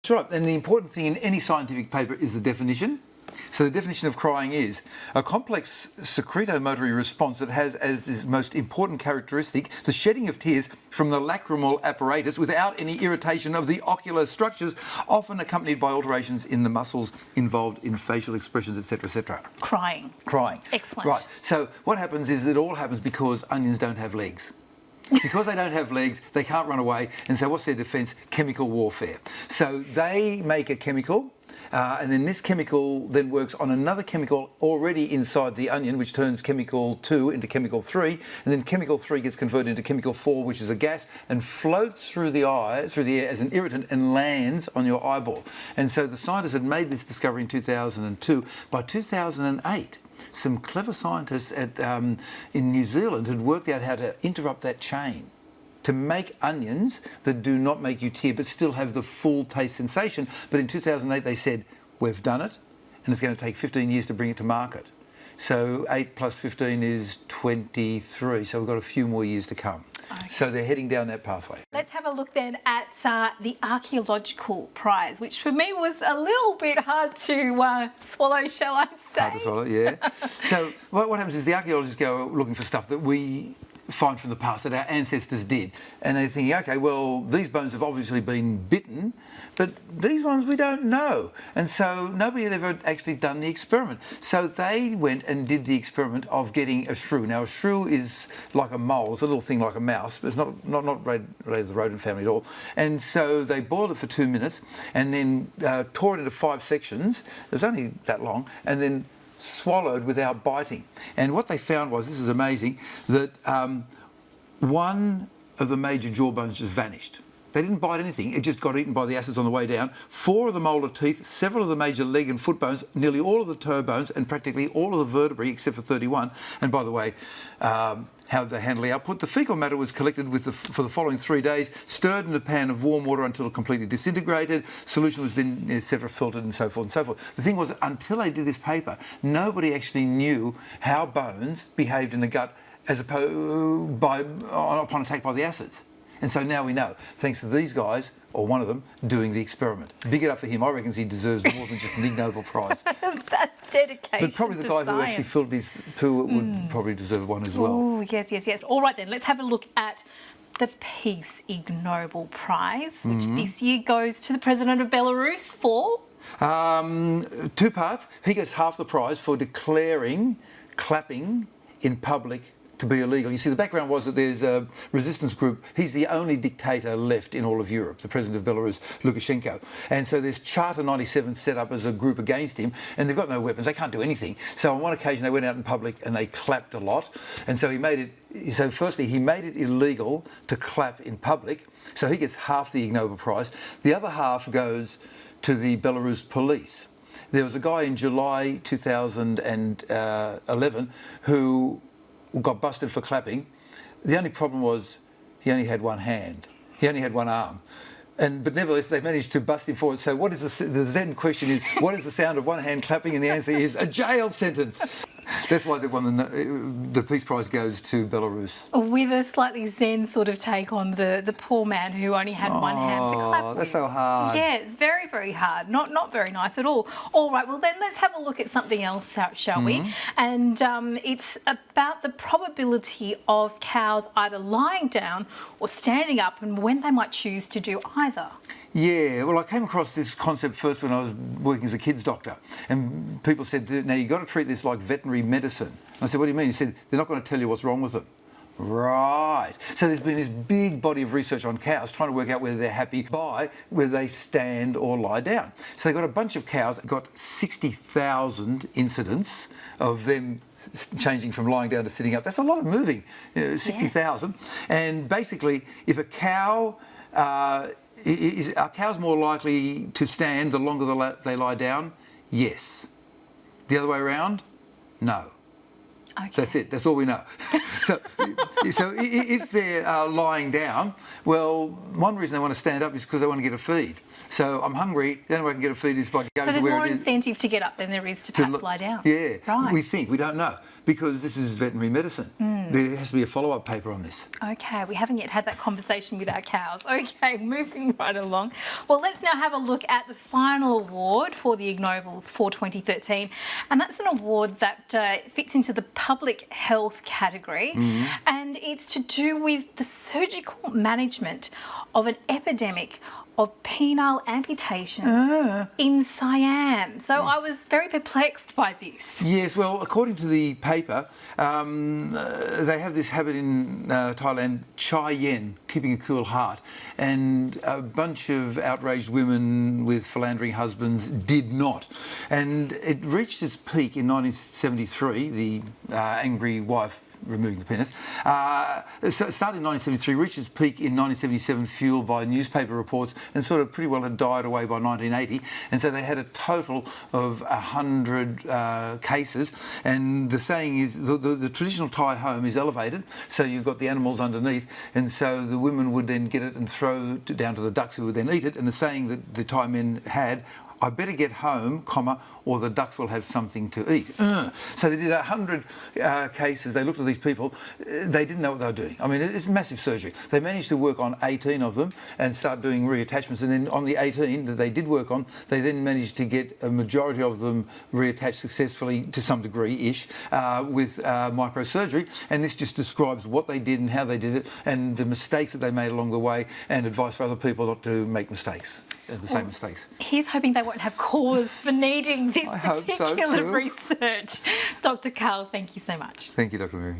That's right. And the important thing in any scientific paper is the definition. So the definition of crying is a complex secretomotory response that has as its most important characteristic the shedding of tears from the lacrimal apparatus without any irritation of the ocular structures, often accompanied by alterations in the muscles involved in facial expressions, etc., etc. Crying. Crying. Excellent. Right. So what happens is it all happens because onions don't have legs. Because they don't have legs, they can't run away. And so what's their defence? Chemical warfare. So they make a chemical, and then this chemical then works on another chemical already inside the onion, which turns chemical 2 into chemical 3, and then chemical 3 gets converted into chemical 4, which is a gas, and floats through the eye, through the air as an irritant, and lands on your eyeball. And so the scientists had made this discovery in 2002. By 2008, some clever scientists in New Zealand had worked out how to interrupt that chain to make onions that do not make you tear but still have the full taste sensation. But in 2008 they said, we've done it, and it's going to take 15 years to bring it to market. So 8 plus 15 is 23, so we've got a few more years to come. Okay. So they're heading down that pathway. Let's have a look then at the archaeological prize, which for me was a little bit hard to swallow, shall I say? Hard to swallow, yeah. So what happens is the archaeologists go looking for stuff that we find from the past that our ancestors did, and they're thinking, okay, well, these bones have obviously been bitten, but these ones we don't know. And so nobody had ever actually done the experiment. So they went and did the experiment of getting a shrew. Now, a shrew is like a mole. It's a little thing like a mouse, but it's not related to the rodent family at all. And so they boiled it for 2 minutes and then tore it into 5 sections. It was only that long, and then swallowed without biting. And what they found was, this is amazing, that one of the major jaw bones just vanished. They didn't bite anything, it just got eaten by the acids on the way down. 4 of the molar teeth, several of the major leg and foot bones, nearly all of the toe bones, and practically all of the vertebrae except for 31. And by the way, how they handle the output. The fecal matter was collected for the following 3 days, stirred in a pan of warm water until it completely disintegrated. Solution was then, etc., filtered, and so forth and so forth. The thing was, until they did this paper, nobody actually knew how bones behaved in the gut as opposed upon attack by the acids. And so now we know, thanks to these guys, or one of them, doing the experiment. Big it up for him. I reckon he deserves more than just an Ig-Nobel Prize. That's dedication. But probably the guy who actually filled his poo would probably deserve one as well. Oh, yes, yes, yes. All right then, let's have a look at the Peace Ig-Nobel Prize, which this year goes to the President of Belarus for? 2 parts. He gets half the prize for declaring clapping in public to be illegal. You see, the background was that there's a resistance group. He's the only dictator left in all of Europe, the president of Belarus, Lukashenko. And so there's Charter 97 set up as a group against him, and they've got no weapons. They can't do anything. So on one occasion, they went out in public and they clapped a lot. And so he made it, so firstly, he made it illegal to clap in public. So he gets half the Ig Nobel Prize. The other half goes to the Belarus police. There was a guy in July 2011 who got busted for clapping. The only problem was he only had one hand. He only had one arm. But nevertheless, they managed to bust him for it. So what is the Zen question is, what is the sound of one hand clapping? And the answer is a jail sentence. That's why they won the Peace Prize goes to Belarus. With a slightly Zen sort of take on the poor man who only had one hand to clap with. That's so hard. Yeah, it's very, very hard. Not very nice at all. All right, well then let's have a look at something else, shall we? And it's about the probability of cows either lying down or standing up and when they might choose to do either. Yeah, well, I came across this concept first when I was working as a kids doctor, and people said, now you've got to treat this like veterinary medicine. And I said, what do you mean? He said, they're not going to tell you what's wrong with them. Right. So there's been this big body of research on cows trying to work out whether they're happy by whether they stand or lie down. So they got a bunch of cows, got 60,000 incidents of them changing from lying down to sitting up. That's a lot of moving, 60,000. And basically, if a cow... are cows more likely to stand the longer they lie down? Yes. The other way around? No. Okay. That's it. That's all we know. So if they're lying down, well, one reason they want to stand up is because they want to get a feed. So I'm hungry. The only way I can get a feed is by going So to there's where more it is. incentive to get up than there is to perhaps lie down. Yeah, Right. we think, we don't know, because this is veterinary medicine. There has to be a follow-up paper on this. Okay, we haven't yet had that conversation with our cows. Okay, moving right along. Well, let's now have a look at the final award for the Ig Nobels for 2013, and that's an award that fits into the public health category, and it's to do with the surgical management of an epidemic of penile amputation in Siam. So I was very perplexed by this. Yes, well, according to the paper, they have this habit in Thailand, chai yen, keeping a cool heart, and a bunch of outraged women with philandering husbands did not. And it reached its peak in 1973, the angry wife removing the penis. So it started in 1973, reached its peak in 1977, fuelled by newspaper reports, and sort of pretty well had died away by 1980. And so they had a total of 100 cases. And the saying is, the traditional Thai home is elevated, so you've got the animals underneath, and so the women would then get it and throw it down to the ducks, who would then eat it. And the saying that the Thai men had, I better get home, comma, or the ducks will have something to eat. So they did 100 cases. They looked at these people. They didn't know what they were doing. I mean, it's massive surgery. They managed to work on 18 of them and start doing reattachments. And then on the 18 that they did work on, they then managed to get a majority of them reattached successfully, to some degree-ish, with microsurgery. And this just describes what they did and how they did it, and the mistakes that they made along the way, and advice for other people not to make mistakes. The same mistakes. He's hoping they won't have cause for needing this I hope so particular too. research. Dr. Karl, thank you so much. Thank you, Dr. Mary.